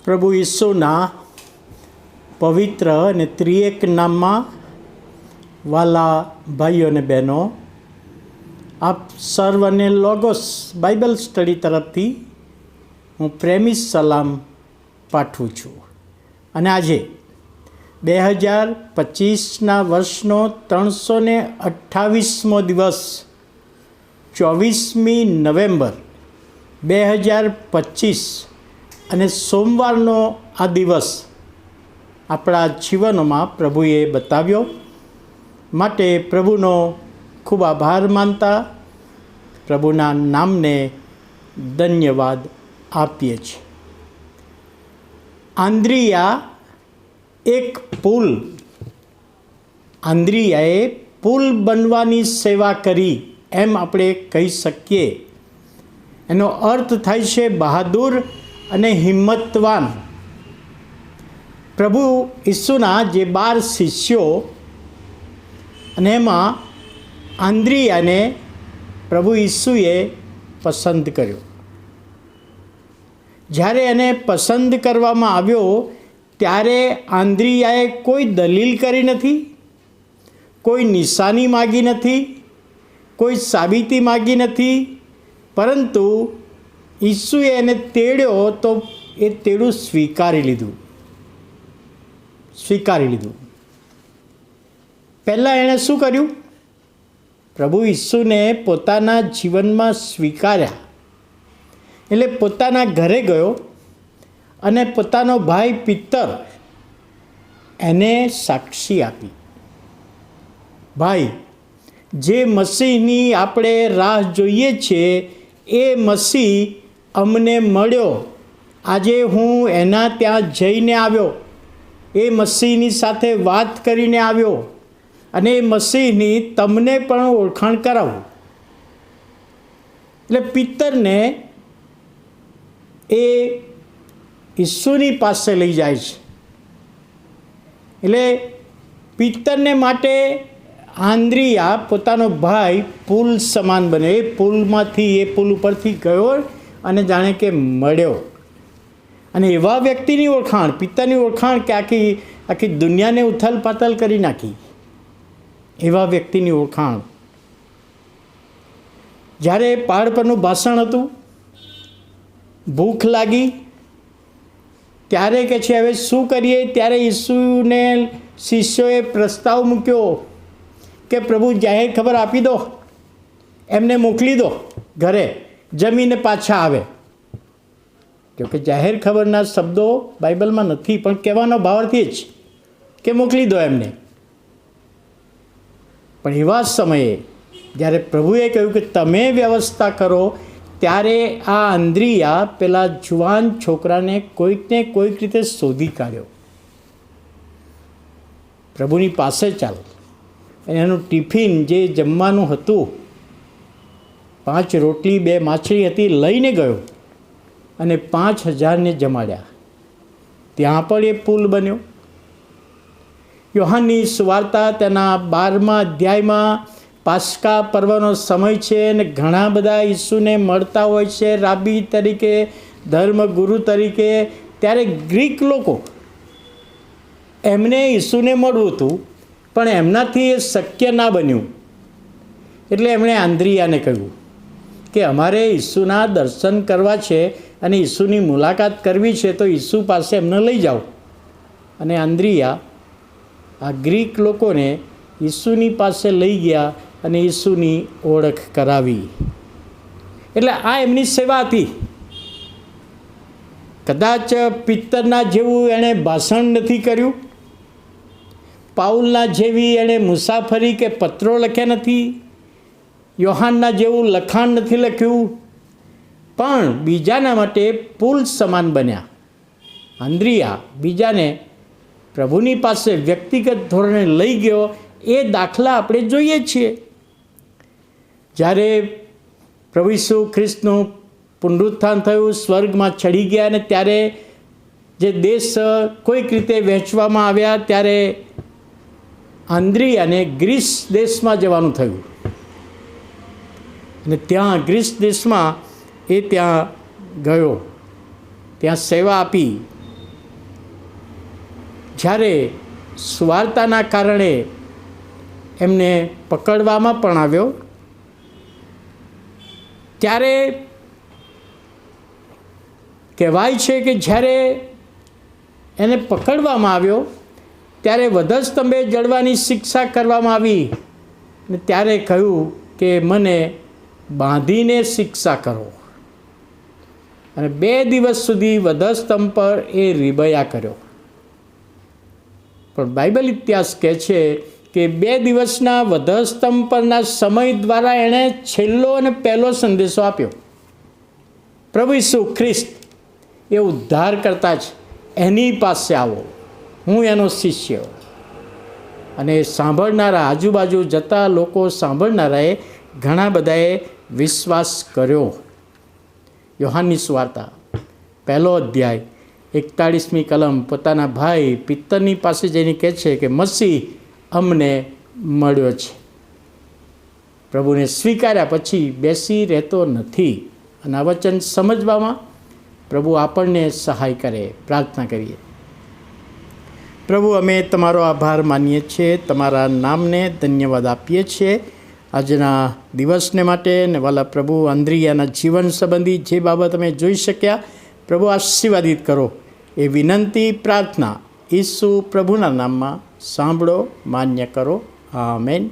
પ્રભુ ઈસુના પવિત્ર અને ત્રિએક નામમાં વાલા ભાઈઓ અને બહેનો, આપ સર્વને લોગોસ બાઇબલ સ્ટડી તરફથી હું પ્રેમી સલામ પાઠવું છું. અને આજે 2025ના વર્ષનો 328મો દિવસ 24મી નવેમ્બર 2025 અને સોમવારનો આ દિવસ આપણા જીવનોમાં પ્રભુએ બતાવ્યો. માટે પ્રભુનો ખૂબ આભાર માનતા પ્રભુના નામને ધન્યવાદ આપીએ છીએ. આંદ્રિયાએ પુલ બનવાની સેવા કરી એમ આપણે કહી શકીએ. એનો અર્થ થાય છે બહાદુર અને હિંમતવાન. પ્રભુ ઈસુના જે 12 શિષ્યો અને એમાં આંદ્રિયાને પ્રભુ ઈસુએ પસંદ કર્યો. જ્યારે એને પસંદ કરવામાં આવ્યો ત્યારે આંદ્રિયાએ કોઈ દલીલ કરી નથી, કોઈ નિશાની માગી નથી, કોઈ સાબિતી માગી નથી, પરંતુ ઈસુએ એને તેડ્યો તો એ તેડું સ્વીકારી લીધું. પહેલાં એણે શું કર્યું? પ્રભુ ઈસુને પોતાના જીવનમાં સ્વીકાર્યા. એટલે પોતાના ઘરે ગયો અને પોતાનો ભાઈ પિત્તર એને સાક્ષી આપી. ભાઈ, જે મસીહની આપણે રાહ જોઈએ છીએ એ મસીહ અમને મળ્યો. આજે હું એના ત્યાં જઈને આવ્યો, એ મસીહની સાથે વાત કરીને આવ્યો અને એ મસીહની તમને પણ ઓળખાણ કરાવું. એટલે પિત્તરને એ ઈસુની પાસે લઈ જાય છે. એટલે પિત્તરને માટે આંદ્રિયા પોતાનો ભાઈ પુલ સમાન બને. એ પુલ ઉપરથી ગયો અને જાણે કે મળ્યો. અને એવા વ્યક્તિની ઓળખાણ, પિત્તરની ઓળખાણ કે આખી દુનિયાને ઉથલ પાથલ કરી નાખી. એવા વ્યક્તિની ઓળખાણ. જ્યારે પહાડ પરનું ભાષણ હતું, ભૂખ લાગી, ત્યારે કે છે હવે શું કરીએ? ત્યારે ઈસુને શિષ્યોએ પ્રસ્તાવ મૂક્યો કે પ્રભુ જાહેર ખબર આપી દો, એમને મોકલી દો ઘરે, જમીને પાછા આવે. કે જાહેર ખબરના શબ્દો બાઇબલમાં નથી, પણ કહેવાનો ભાવાર્થી જ કે મોકલી દો એમને. પણ એવા સમયે જ્યારે પ્રભુએ કહ્યું કે તમે વ્યવસ્થા કરો, ત્યારે આ આંદ્રિયા પેલા જુવાન છોકરાને કોઈકને કોઈક રીતે શોધી કાઢ્યો. પ્રભુની પાસે ચાલો. એનું ટિફિન જે જમવાનું હતું, 5 રોટલી 2 માછલી હતી, લઈને ગયો અને 5000ને જમાડ્યા. ત્યાં પણ એ પુલ બન્યો. યોહાનની સુવાર્તા તેના 12મા અધ્યાયમાં પાસ્કા પર્વનો સમય છે અને ઘણા બધા ઈસુને મળતા હોય છે રાબી તરીકે, ધર્મગુરુ તરીકે. ત્યારે ગ્રીક લોકો, એમને ઈસુને મળવું હતું, પણ એમનાથી એ શક્ય ના બન્યું. એટલે એમણે આંદ્રિયાને કહ્યું કે અમારે ઈસુના દર્શન કરવા છે અને ઈસુની મુલાકાત કરવી છે, તો ઈસુ પાસે એમને લઈ જાઓ. અને આંદ્રિયા આ ગ્રીક લોકોને ઈસુની પાસે લઈ ગયા અને ઈસુની ઓળખ કરાવી. એટલે આ એમની સેવા હતી. કદાચ પિત્તરના જેવું એણે ભાષણ નથી કર્યું, પાઉલના જેવી એણે મુસાફરી કે પત્રો લખ્યા નથી, યોહાનના જેવું લખાણ નથી લખ્યું, પણ બીજાના માટે પુલ સમાન બન્યા. આંદ્રિયા બીજાને પ્રભુની પાસે વ્યક્તિગત ધોરણે લઈ ગયો. એ દાખલા આપણે જોઈએ છીએ. જ્યારે પ્રભુ ઈસુ ખ્રિસ્તનું પુનરુત્થાન થયું, સ્વર્ગમાં ચડી ગયા, અને ત્યારે જે દેશ કોઈક રીતે વહેંચવામાં આવ્યા, ત્યારે આંદ્રિયાને ગ્રીસ દેશમાં જવાનું થયું. અને ત્યાં ગ્રીસ દેશમાં એ ત્યાં ગયો, ત્યાં સેવા આપી. જ્યારે સુવાર્તાના કારણે એમને પકડવામાં પણ આવ્યો, ત્યારે કહેવાય છે કે જ્યારે એને પકડવામાં આવ્યો ત્યારે વધસ્તંભે જડવાની શિક્ષા કરવામાં આવી ને ત્યારે કહ્યું કે મને બાંધીને શિક્ષા કરો, અને 2 દિવસ સુધી વધસ્તંભ પર એ રીબયા કર્યો. પણ બાઇબલ ઇતિહાસ કહે છે કે 2 દિવસના વધસ્તંભ પરના સમય દ્વારા એણે છેલ્લો અને પહેલો સંદેશો આપ્યો. પ્રભુ ઈસુ ખ્રિસ્ત એ ઉદ્ધાર કરતા જ એની પાસે આવો, હું એનો શિષ્ય. અને સાંભળનારા, આજુબાજુ જતા લોકો સાંભળનારાએ ઘણા બધાએ વિશ્વાસ કર્યો. યોહાનની સુવાર્તા 1 અધ્યાય 41મી કલમ પોતાના ભાઈ પિત્તરની પાસે જઈને કહે છે કે મસીહ અમને મળ્યો છે. પ્રભુને સ્વીકાર્યા પછી બેસી રહેતો નથી. અને આ વચન સમજવામાં પ્રભુ આપણને સહાય કરે. પ્રાર્થના કરીએ. પ્રભુ, અમે તમારો આભાર માનીએ છીએ, તમારા નામને ધન્યવાદ આપીએ છીએ આજના દિવસને માટે. ને વાલા પ્રભુ, આંદ્રિયાના જીવન સંબંધી જે બાબત અમે જોઈ શક્યા, પ્રભુ આશીર્વાદિત કરો એ વિનંતી, પ્રાર્થના ઈસુ પ્રભુના નામમાં સાંભળો, માન્ય કરો. આમેન.